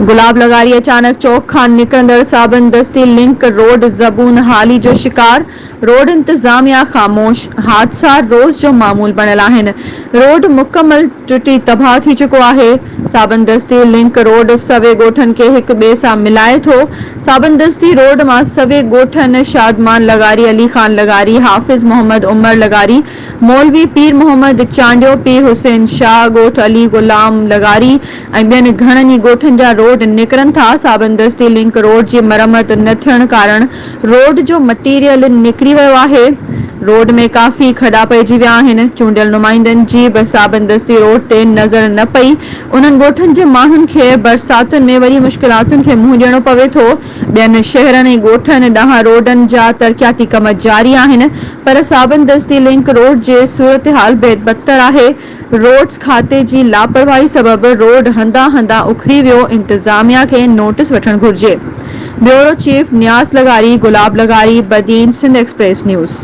गुलाब लगारी अचानक चौक खां निकरंदड़ साबन दस्ती लिंक रोड ज़बून हाली जो शिकार। रोड इंतजामिया ख़ामोश। हादसा रोज़ जो मामूल बणियल आहिनि। रोड मुकम्मल टुटी तबाह थी चुको आहे। साबन दस्ती लिंक रोड सवे ॻोठनि खे हिक ॿिए सां मिलाए थो। साबन दस्ती रोड मां सवे ॻोठनि शादमान लगारी, अली खान लगारी, हाफ़िज़ मोहम्मद उमर लगारी, मौलवी पीर मोहम्मद चांडियो, पीर हुसैन शाह, ॻोठ अली गुलाम लगारी ऐं ॿियनि घणनि ई ॻोठनि जा रोड निकिरनि था। साबन दस्ती लिंक रोड जी मरम्मत न थियण कारण रोड जो मटीरियल निकिरी वियो आहे। रोड में काफ़ी खॾा पइजी विया आहिनि। चूंडियल नुमाइंदनि जी बि साबन दस्ती रोड ते नज़र न पई। उन्हनि ॻोठनि जे माण्हुनि खे बरसातुनि में वरी मुश्किलातुनि खे मुंहुं ॾियणो पवे थो। ॿियनि शहरनि ऐं ॻोठनि ॾांहुं रोडनि जा तरक़ियाती कम जारी आहिनि, पर साबन दस्ती लिंक रोड जे सूरतहाल बेदबत्तर आहे। रोड्स खाते जी लापरवाही सबबि रोड हंधा हंधा उखड़ी वियो। इंतजामिया खे नोटिस वठणु घुर्जे। ब्यूरो चीफ नियाज़ लगारी, गुलाब लगारी, बदीन, सिंध एक्सप्रेस न्यूज़।